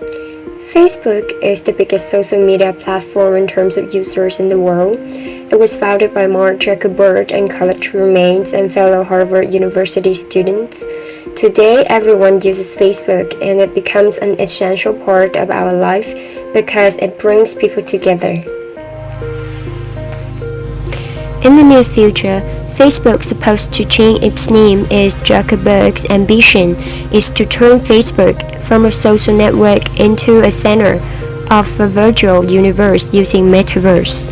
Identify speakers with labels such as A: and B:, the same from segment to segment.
A: Facebook is the biggest social media platform in terms of users in the world. It was founded by Mark Zuckerberg and college roommates and fellow Harvard University students. Today, everyone uses Facebook, and it becomes an essential part of our life because it brings people together. In the near future, Facebook supposed to change its name is Zuckerberg's ambition is to turn Facebook from a social network into a center of a virtual universe using metaverse.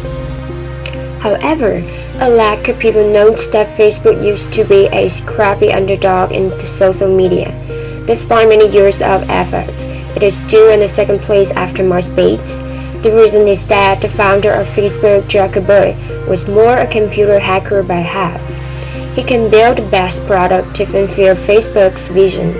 A: However, a lack of people notes that Facebook used to be a scrappy underdog in social media. Despite many years of effort, it is still in the second place after MySpace. The reason is that the founder of Facebook, Zuckerberg, was more a computer hacker by heart. He can build the best product to fulfill Facebook's vision,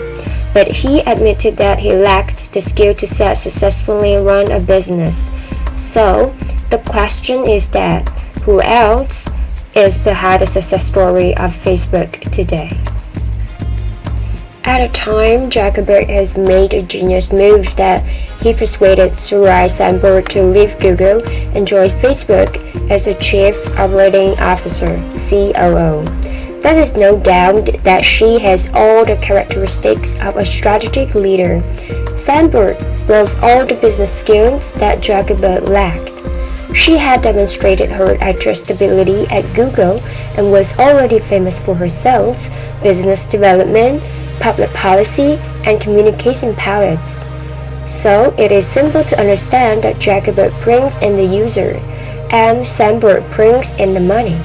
A: but he admitted that he lacked the skill to successfully run a business. So, the question is that who else is behind the success story of Facebook today? At a time, Zuckerberg has made a genius move that he persuaded Sheryl Sandberg to leave Google and join Facebook as a Chief Operating Officer (COO). There is no doubt that she has all the characteristics of a strategic leader. Sandberg brought all the business skills that Zuckerberg lacked. She had demonstrated her adjustability at Google and was already famous for her sales, business development, public policy, and communication powers. So it is simple to understand that Zuckerberg brings in the user, and Sandberg brings in the money.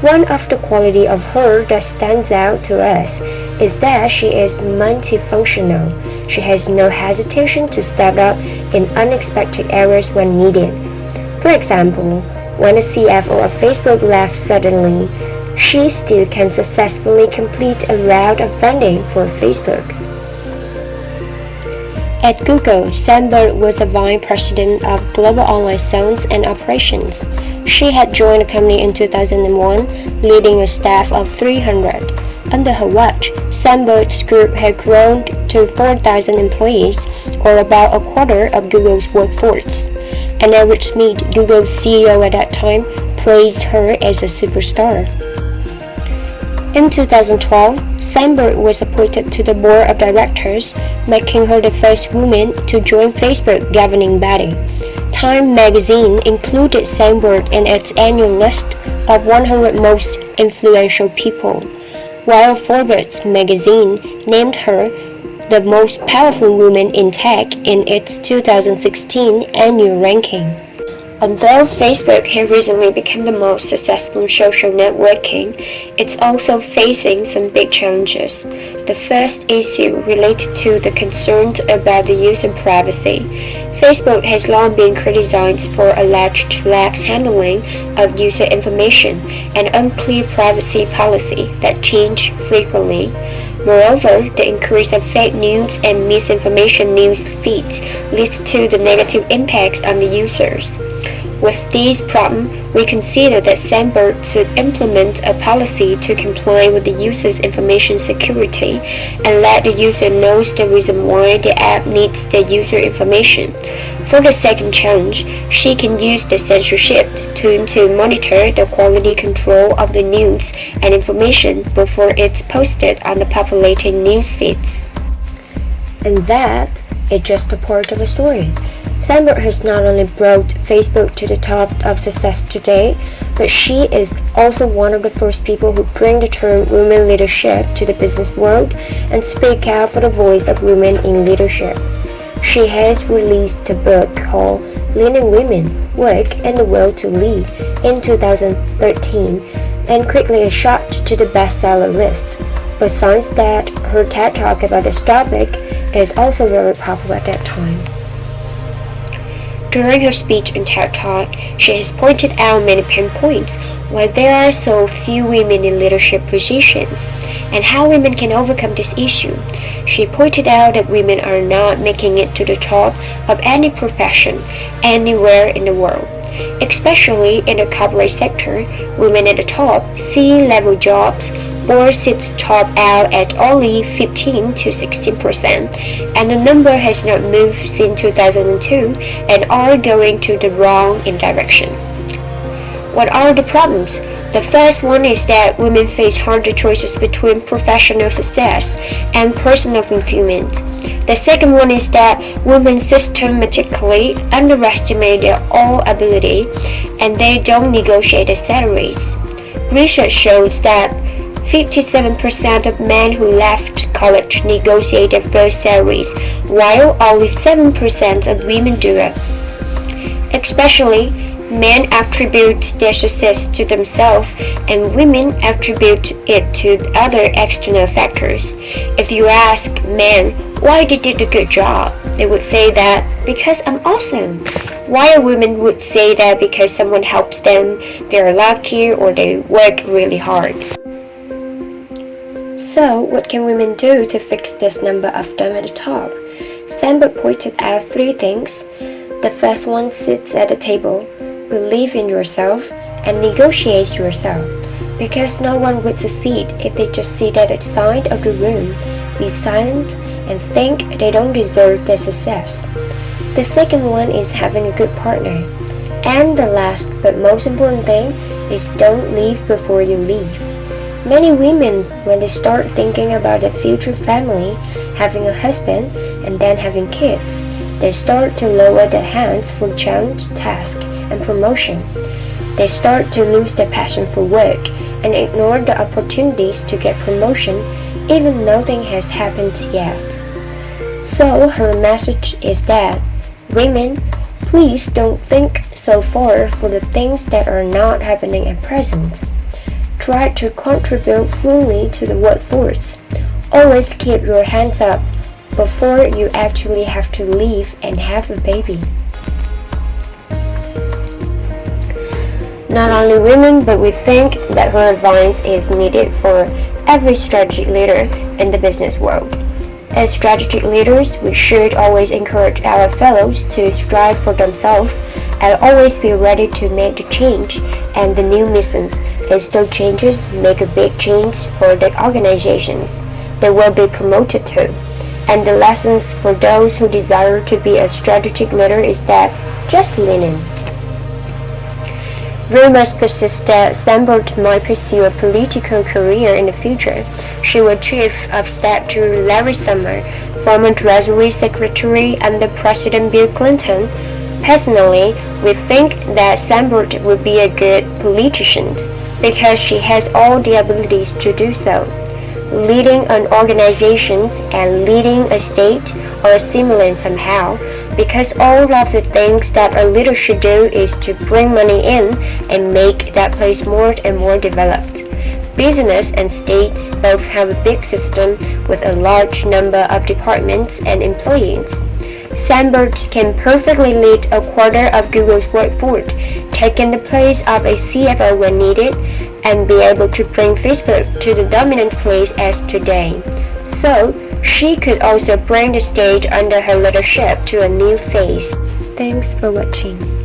A: One of the qualities of her that stands out to us is that she is multifunctional. She has no hesitation to step up in unexpected areas when needed. For example, when the CFO of Facebook left suddenly, she still can successfully complete a round of funding for Facebook. At Google, Sandberg was a vice president of global online sales and operations. She had joined the company in 2001, leading a staff of 300. Under her watch, Sandberg's group had grown to 4,000 employees, or about a quarter of Google's workforce. And Eric Schmidt, Google's CEO at that time, praised her as a superstar. In 2012, Sandberg was appointed to the board of directors, making her the first woman to join Facebook's governing body. Time magazine included Sandberg in its annual list of 100 most influential people, while Forbes magazine named her the most powerful woman in tech in its 2016 annual ranking. Although Facebook has recently become the most successful social networking, it's also facing some big challenges. The first issue related to the concerns about the user privacy. Facebook has long been criticized for alleged lax handling of user information and unclear privacy policy that change frequently. Moreover, the increase of fake news and misinformation news feeds leads to the negative impacts on the users. With these problems, we consider that Sandberg should implement a policy to comply with the user's information security and let the user know the reason why the app needs the user information. For the second challenge, she can use the censorship tool to monitor the quality control of the news and information before it's posted on the populated news feeds. And that is just a part of the story. Sandberg has not only brought Facebook to the top of success today, but she is also one of the first people who bring the term women leadership to the business world and speak out for the voice of women in leadership. She has released a book called Leading Women, Work and the Will to Lead in 2013 and quickly shot to the bestseller list. Besides that, her TED Talk about this topic is also very popular at that time. During her speech and TED Talk, she has pointed out many pain points why there are so few women in leadership positions and how women can overcome this issue. She pointed out that women are not making it to the top of any profession anywhere in the world. Especially in the corporate sector, women at the top, C-level jobs or seats top out at only 15 to 16%, and the number has not moved since 2002 and are going to the wrong direction. What are the problems? The first one is that women face harder choices between professional success and personal fulfillment. The second one is that women systematically underestimate their own ability and they don't negotiate their salaries. Research shows that 57% of men who left college negotiate their first salaries, while only 7% of women do it. Especially, men attribute their success to themselves and women attribute it to other external factors. If you ask men why they did a good job, they would say that because I'm awesome. While women would say that because someone helps them, they're lucky or they work really hard. So, what can women do to fix this number of them at the top? Sandberg pointed out 3 things. The first one sits at the table, believe in yourself, and negotiate yourself, because no one would succeed if they just sit at the side of the room, be silent, and think they don't deserve their success. The second one is having a good partner. And the last but most important thing is don't leave before you leave. Many women, when they start thinking about their future family, having a husband, and then having kids, they start to lower their hands for challenge, task, and promotion. They start to lose their passion for work and ignore the opportunities to get promotion even nothing has happened yet. So her message is that women, please don't think so far for the things that are not happening at present. Try to contribute fully to the workforce. Always keep your hands up before you actually have to leave and have a baby. Not only women, but we think that her advice is needed for every strategic leader in the business world. As strategic leaders, we should always encourage our fellows to strive for themselves and always be ready to make the change and the new missions, as those changes make a big change for the organizations they will be promoted to. And the lessons for those who desire to be a strategic leader is that just lean in. Rumors persist that Sandberg might pursue a political career in the future. She was chief of staff to Larry Summer, former Treasury Secretary under President Bill Clinton. Personally, we think that Sandberg would be a good politician because she has all the abilities to do so. Leading an organization and leading a state are similar somehow, because all of the things that a leader should do is to bring money in and make that place more and more developed. Business and states both have a big system with a large number of departments and employees. Sandberg can perfectly lead a quarter of Google's workforce, taking the place of a CFO when needed, and be able to bring Facebook to the dominant place as today. So, she could also bring the stage under her leadership to a new phase. Thanks for watching.